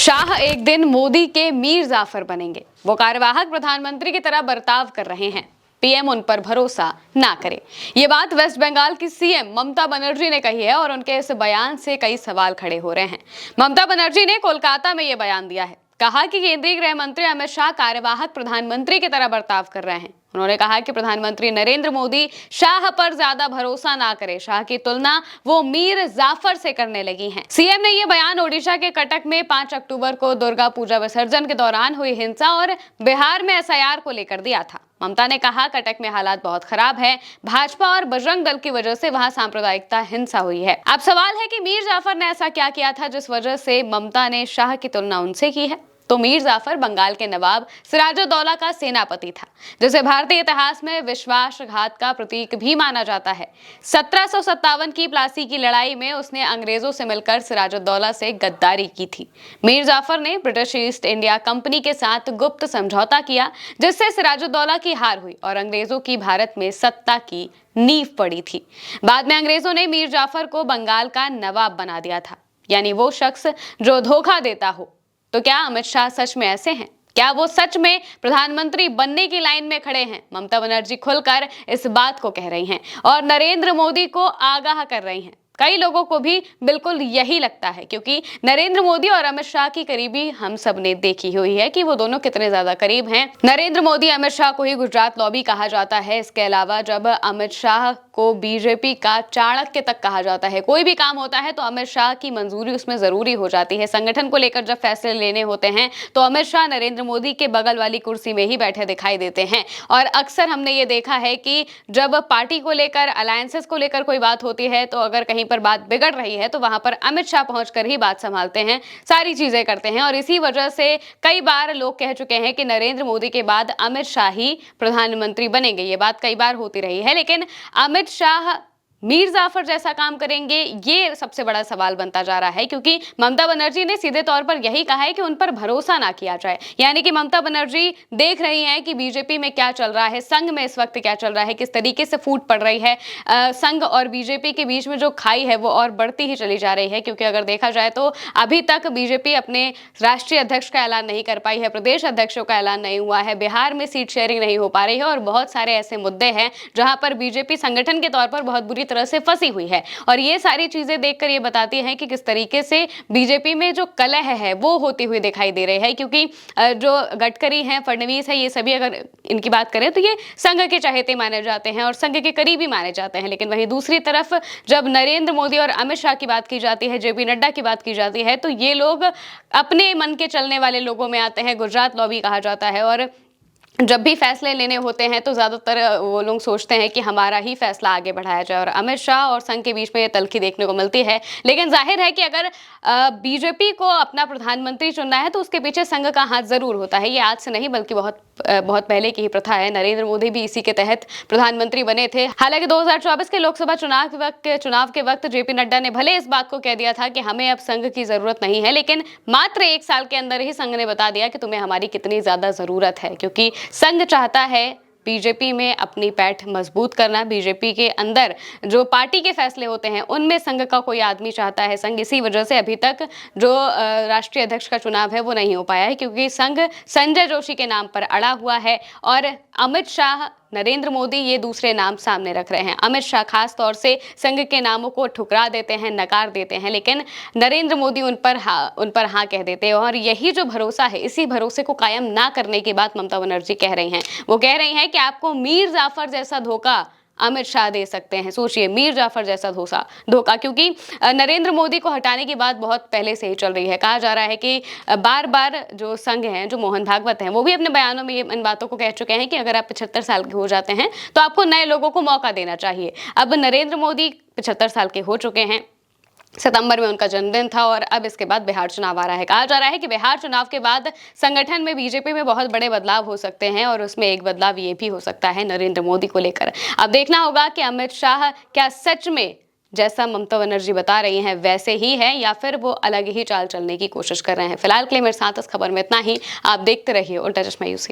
शाह एक दिन मोदी के मीर जाफर बनेंगे। वो कार्यवाहक प्रधानमंत्री की तरह बर्ताव कर रहे हैं। पीएम उन पर भरोसा ना करे। ये बात वेस्ट बंगाल की सीएम ममता बनर्जी ने कही है और उनके इस बयान से कई सवाल खड़े हो रहे हैं। ममता बनर्जी ने कोलकाता में ये बयान दिया है। कहा कि केंद्रीय गृह मंत्री अमित शाह कार्यवाहक प्रधानमंत्री की तरह बर्ताव कर रहे हैं। उन्होंने कहा कि प्रधानमंत्री नरेंद्र मोदी शाह पर ज्यादा भरोसा ना करे। शाह की तुलना वो मीर जाफर से करने लगी हैं। सीएम ने ये बयान ओडिशा के कटक में 5 अक्टूबर को दुर्गा पूजा विसर्जन के दौरान हुई हिंसा और बिहार में एसआईआर को लेकर दिया था। ममता ने कहा, कटक में हालात बहुत खराब है। भाजपा और बजरंग दल की वजह से वहां सांप्रदायिकता हिंसा हुई है। अब सवाल है कि मीर जाफर ने ऐसा क्या किया था जिस वजह से ममता ने शाह की तुलना उनसे की है। तो मीर जाफर बंगाल के नवाब सिराजुद्दौला का सेनापति था, जिसे भारतीय इतिहास में विश्वासघात का प्रतीक भी माना जाता है। 1757 की प्लासी की लड़ाई में उसने अंग्रेजों से मिलकर सिराजुद्दौला से गद्दारी की थी। मीर जाफर ने ब्रिटिश ईस्ट इंडिया कंपनी के साथ गुप्त समझौता किया, जिससे सिराजुद्दौला की हार हुई और अंग्रेजों की भारत में सत्ता की नींव पड़ी थी। बाद में अंग्रेजों ने मीर जाफर को बंगाल का नवाब बना दिया था, यानी वो शख्स जो धोखा देता हो। तो क्या अमित शाह सच में ऐसे हैं? क्या वो सच में प्रधानमंत्री बनने की लाइन में खड़े हैं? ममता बनर्जी खुलकर इस बात को कह रही हैं और नरेंद्र मोदी को आगाह कर रही हैं। कई लोगों को भी बिल्कुल यही लगता है, क्योंकि नरेंद्र मोदी और अमित शाह की करीबी हम सब ने देखी हुई है कि वो दोनों कितने ज्यादा करीब हैं। नरेंद्र मोदी अमित शाह को ही गुजरात लॉबी कहा जाता है। इसके अलावा जब अमित शाह को बीजेपी का चाणक्य तक कहा जाता है। कोई भी काम होता है तो अमित शाह की मंजूरी उसमें जरूरी हो जाती है। संगठन को लेकर जब फैसले लेने होते हैं तो अमित शाह नरेंद्र मोदी के बगल वाली कुर्सी में ही बैठे दिखाई देते हैं। और अक्सर हमने ये देखा है कि जब पार्टी को लेकर, अलायंसेस को लेकर कोई बात होती है तो अगर कहीं पर बात बिगड़ रही है तो वहां पर अमित शाह पहुंचकर ही बात संभालते हैं, सारी चीजें करते हैं। और इसी वजह से कई बार लोग कह चुके हैं कि नरेंद्र मोदी के बाद अमित शाह ही प्रधानमंत्री बनेंगे। ये बात कई बार होती रही है, लेकिन अमित शाह मीर जाफर जैसा काम करेंगे, ये सबसे बड़ा सवाल बनता जा रहा है। क्योंकि ममता बनर्जी ने सीधे तौर पर यही कहा है कि उन पर भरोसा ना किया जाए। यानी कि ममता बनर्जी देख रही हैं कि बीजेपी में क्या चल रहा है, संघ में इस वक्त क्या चल रहा है, किस तरीके से फूट पड़ रही है। संघ और बीजेपी के बीच में जो खाई है वो और बढ़ती ही चली जा रही है। क्योंकि अगर देखा जाए तो अभी तक बीजेपी अपने राष्ट्रीय अध्यक्ष का ऐलान नहीं कर पाई है, प्रदेश अध्यक्षों का ऐलान नहीं हुआ है, बिहार में सीट शेयरिंग नहीं हो पा रही है और बहुत सारे ऐसे मुद्दे हैं जहां पर बीजेपी संगठन के तौर पर बहुत बुरी तरह से फंसी हुई है। और ये सारी चीजें देखकर ये बताती हैं कि किस तरीके से बीजेपी में जो कलह है वो होती हुई दिखाई दे रही है। क्योंकि जो गडकरी हैं, फडणवीस है, ये सभी अगर इनकी बात करें तो ये संघ के चहेते माने जाते हैं और संघ के करीबी माने जाते हैं। लेकिन वहीं दूसरी तरफ जब नरेंद्र मोदी और अमित शाह की बात की जाती है, जेपी नड्डा की बात की जाती है, तो ये लोग अपने मन के चलने वाले लोगों में आते हैं। गुजरात लॉबी कहा जाता है और जब भी फैसले लेने होते हैं तो ज्यादातर वो लोग सोचते हैं कि हमारा ही फैसला आगे बढ़ाया जाए और अमित शाह और संघ के बीच में ये तल्खी देखने को मिलती है। लेकिन जाहिर है कि अगर बीजेपी को अपना प्रधानमंत्री चुनना है तो उसके पीछे संघ का हाथ जरूर होता है। ये आज से नहीं बल्कि बहुत पहले की ही प्रथा है। नरेंद्र मोदी भी इसी के तहत प्रधानमंत्री बने थे। हालांकि 2024 के लोकसभा चुनाव के वक्त जेपी नड्डा ने भले इस बात को कह दिया था कि हमें अब संघ की जरूरत नहीं है, लेकिन मात्र 1 साल के अंदर ही संघ ने बता दिया कि तुम्हें हमारी कितनी ज्यादा जरूरत है। क्योंकि संघ चाहता है बीजेपी में अपनी पैठ मजबूत करना। बीजेपी के अंदर जो पार्टी के फैसले होते हैं उनमें संघ का कोई आदमी चाहता है। संघ इसी वजह से अभी तक जो राष्ट्रीय अध्यक्ष का चुनाव है वो नहीं हो पाया है, क्योंकि संघ संजय जोशी के नाम पर अड़ा हुआ है और अमित शाह, नरेंद्र मोदी ये दूसरे नाम सामने रख रहे हैं। अमित शाह खास तौर से संघ के नामों को ठुकरा देते हैं, नकार देते हैं, लेकिन नरेंद्र मोदी उन पर हाँ कह देते हैं। और यही जो भरोसा है, इसी भरोसे को कायम ना करने की बात ममता बनर्जी कह रही हैं। वो कह रही हैं कि आपको मीर जाफर जैसा धोखा अमित शाह दे सकते हैं। सोचिए, मीर जाफर जैसा धोखा, क्योंकि नरेंद्र मोदी को हटाने की बात बहुत पहले से ही चल रही है। कहा जा रहा है कि बार बार जो संघ हैं, जो मोहन भागवत हैं, वो भी अपने बयानों में इन बातों को कह चुके हैं कि अगर आप 75 साल के हो जाते हैं तो आपको नए लोगों को मौका देना चाहिए। अब नरेंद्र मोदी 75 साल के हो चुके हैं। सितंबर में उनका जन्मदिन था और अब इसके बाद बिहार चुनाव आ रहा है। कहा जा रहा है कि बिहार चुनाव के बाद संगठन में, बीजेपी में बहुत बड़े बदलाव हो सकते हैं और उसमें एक बदलाव ये भी हो सकता है नरेंद्र मोदी को लेकर। अब देखना होगा कि अमित शाह क्या सच में जैसा ममता बनर्जी बता रही हैं वैसे ही है या फिर वो अलग ही चाल चलने की कोशिश कर रहे हैं। फिलहाल के लिए मेरे साथ इस खबर में इतना ही। आप देखते रहिए उल्टा चश्मा यूसी।